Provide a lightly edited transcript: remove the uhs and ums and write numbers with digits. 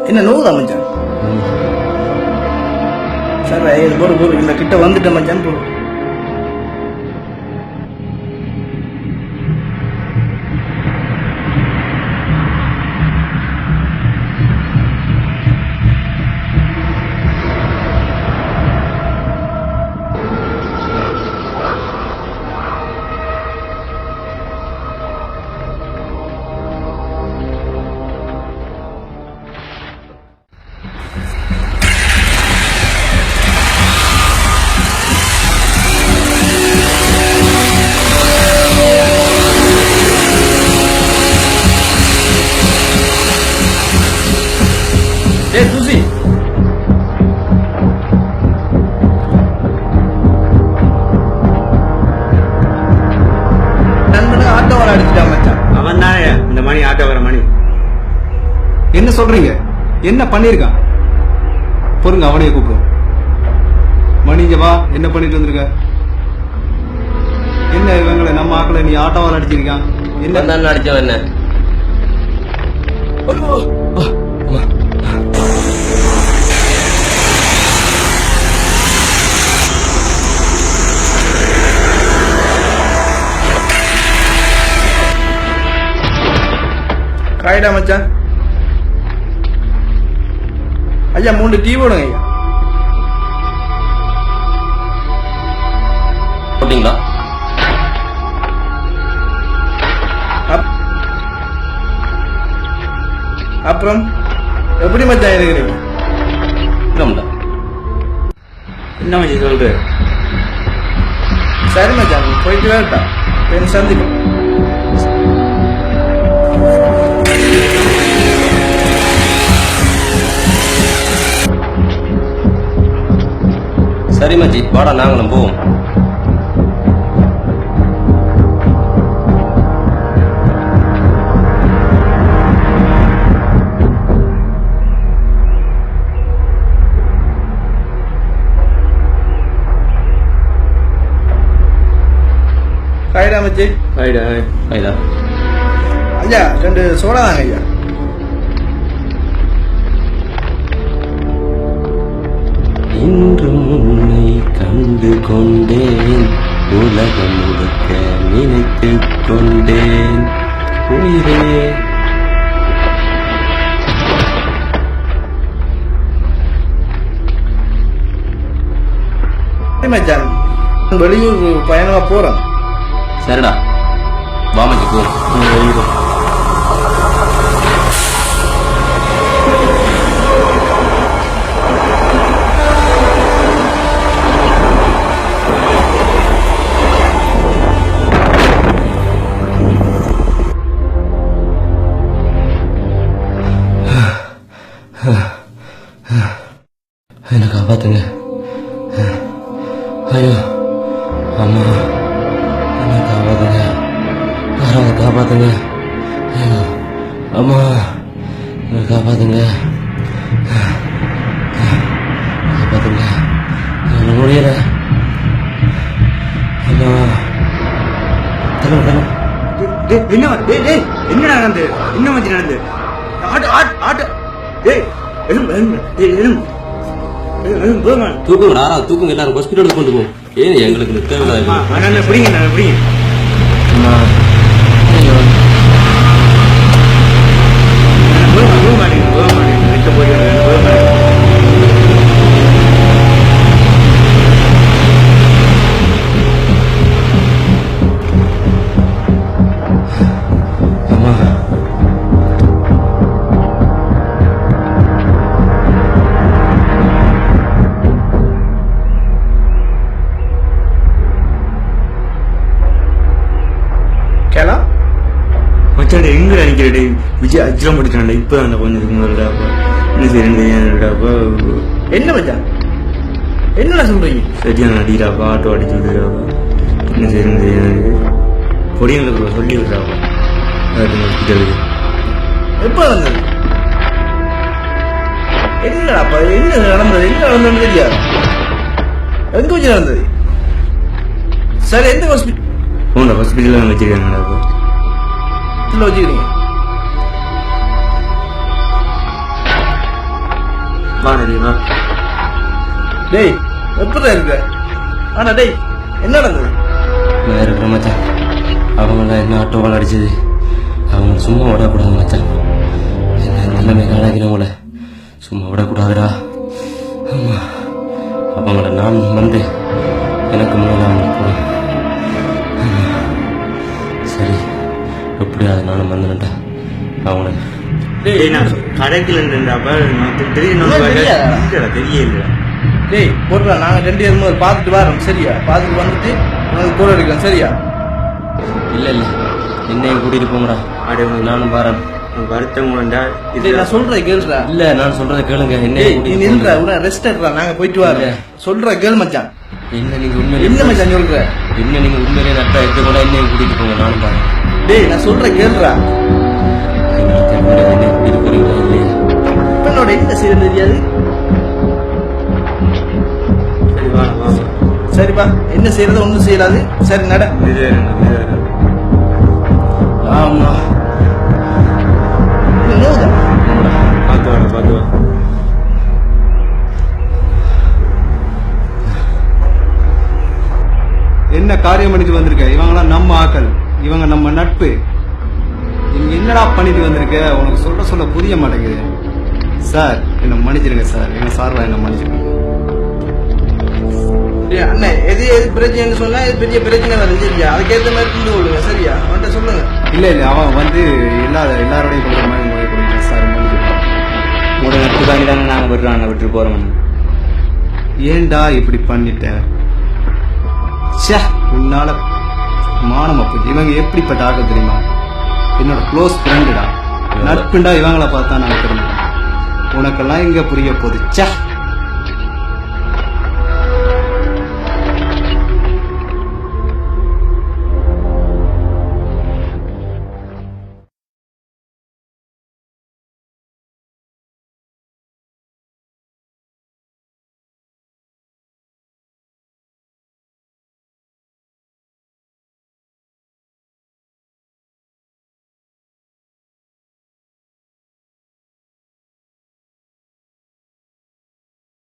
என்ன நோவுதா மச்சான்? சரி இது போடு இந்த கிட்ட வந்துட்டேன் மச்சான் போடு. தூசி நண்பனுக்கு ஆட்டோ வர அடிச்சுட்டான் மச்சான். அவன் தானே இந்த மணி ஆட்டோ வர மணி. என்ன சொல்றீங்க? என்ன பண்ணிருக்கான்? பொறுங்க, அவனையே கூப்பிடும். மணிங்க வா, என்ன பண்ணிட்டு வந்திருக்க? என்ன இவங்களை நம்ம ஆக்களை நீ ஆட்டோவால் அடிச்சிருக்கான்? என்ன அடிச்சவன் என்ன? காயிடா மச்சான். ஐயா 3 டீ போடுங்க ஐயா. போட்டீங்களா? அப்புறம் எப்படி மச்சான் இருக்கிறீங்க? என்ன மச்சி சொல்ற? சரி மச்சான் போயிட்டு வேட்டா சந்திக்கும். சரி மச்சி வாடா நாங்களும் போவோம். காயிடா மச்சி. ரைடா ரைடா. ஐயா 2 சோடா தாங்க ஐயா. இன்றும் உன்னை கண்டு கொண்டேன், உலகம் முழுக்க நினைத்து கொண்டேன் உயிரே. மச்சான் வெளியூர் பயணமா போறோம். சரிடா வா மச்சி போ. என்ன காப்பாத்துங்க. ஐயோ அம்மா, என்ன காப்பாத்துங்க, யாராவது காப்பாத்துங்க. ஐயோ அம்மா, என்ன காப்பாத்துங்க, காப்பாத்துங்க, என்ன முடியல. அம்மா தலை தலை. என்ன நடந்து? என்ன மச்சி நடந்து? ஆட்டோ தூக்குங்கடா, தூக்குங்க எல்லாரும் ஹாஸ்பிட்டலுக்கு கொண்டு போவோம். ஏன் எங்களுக்கு தேவையில்லை. பிடிங்க. மச்சான் எங்க நினைக்கிறே விஜய் அஜ்ரம் படிச்சான்டா. இப்ப அந்த கொஞ்சம் முதல்டாப்பா என்ன சரிடாப்பா. என்ன மச்சான் என்ன சொல்றீங்க? சரியான நடிகராப்பா, ஆட்டோ அடிச்சு விடுறாப்பா. என்ன சரி பொடியங்களுக்கு சொல்லி விடுறாப்பா ஹாஸ்பிட்டலுக்கு. எப்ப வந்தது? என்னடாப்பா என்ன நடந்தது? என்ன நடந்தது தெரியாது. எங்க வச்சு நடந்தது? சரி எந்த ஹாஸ்பிட்டல்? ஹாஸ்பிட்டல் வச்சிருக்காங்கடாப்பா. வச்சுக்கிறீங்க வா தெரியுமா டேய் எப்படி இருக்க ஆனா டேய் என்ன நடந்தது நான் இருக்கிற மச்சான் அவங்கள என்ன ஆட்டோவால் அடிச்சது அவங்க சும்மா விடக்கூடாது மச்சான் என்ன நிலைமை காணாக்கிறவங்கள சும்மா விடக்கூடாதுடா ஆமா அவங்கள நான் வந்து எனக்கு முன்னால அவங்க சரி எப்படியாவது நானும் வந்துட்டேன் அவங்கள டேய் நான் கடைக்குள்ள இருந்தேன்டாப்ப தெரியல டேய் போடுறா நாங்க 2 பேரும் முதல்ல பார்த்துட்டு வரோம் சரியா பார்த்துட்டு வந்துட்டு உனக்கு கூட எடுக்கலாம் சரியா இல்லை இல்லை என்னையும் கூட்டிட்டு போங்கடா அடே உனக்கு நானும் வரேன் வருத்தவங்கடா டேய் நான் சொல்றேன் கேளுடா இல்ல நான் சொல்றதை கேளுங்க டேய் என்னையும் நீ கூட்டிட்டு நில்றா போங்க. உன ரெஸ்ட் எடுறா நாங்க போயிட்டு வரோம் சொல்ற கேள் மச்சான் என்ன நீங்க உண்மையிலே என்ன மச்சான் சொல்ற என்ன நீங்க உண்மையிலே நட்டா எடுத்து கூட என்னையும் கூட்டிட்டு போங்க நானும் பாருங்க டேய் நான் சொல்ற கேளுடா என்னையும் கூட்டிட்டு போறீங்களா இல்லையா இப்பனோட என்ன செய்யறது தெரியாது சரி வா வா சரிப்பா என்ன செய்யறது ஒண்ணும் செய்யலாது சரி நட ஆமா நோதா பார்த்து வா என்ன காரியம் பண்ணிட்டு வந்திருக்க இவங்களாம் நம்ம ஆக்கள் இவங்க நம்ம நட்பு நீங்க என்னடா பண்ணிட்டு வந்திருக்க உனக்கு சொல்ல புரிய மாட்டேங்குது சார் என்ன மன்னிச்சிருங்க சார் என்ன சார்பா என்ன மன்னிச்சிருங்க டேய் அண்ணே எது பிரச்சனைன்னு சொன்னா இது பெரிய பிரச்சனை வருது சரியா அதுக்கேற்ற மாதிரி கொண்டு விடுங்க சரியா அவன்கிட்ட சொல்லுங்க இல்ல அவன் வந்து எல்லாரோடையும் கொடுக்குற மாதிரி உங்களுக்கு கொடுக்குறேன் சார் மன்னிச்சிருங்க உங்களோட நட்புக்காண்டி தானே நாங்கள் விட்டுறோம் விட்டு போகிறோம் ஏன்டா இப்படி பண்ணிட்டேன் ச்சே உன்னால மானமா போச்சு இவங்க எப்படிப்பட்ட ஆக்கள் தெரியுமா என்னோட க்ளோஸ் ஃப்ரெண்டுடா நட்புண்டா இவங்கள பார்த்தா நான் தெரியும் உனக்கெல்லாம் இங்க புரிய போகுது ச்சே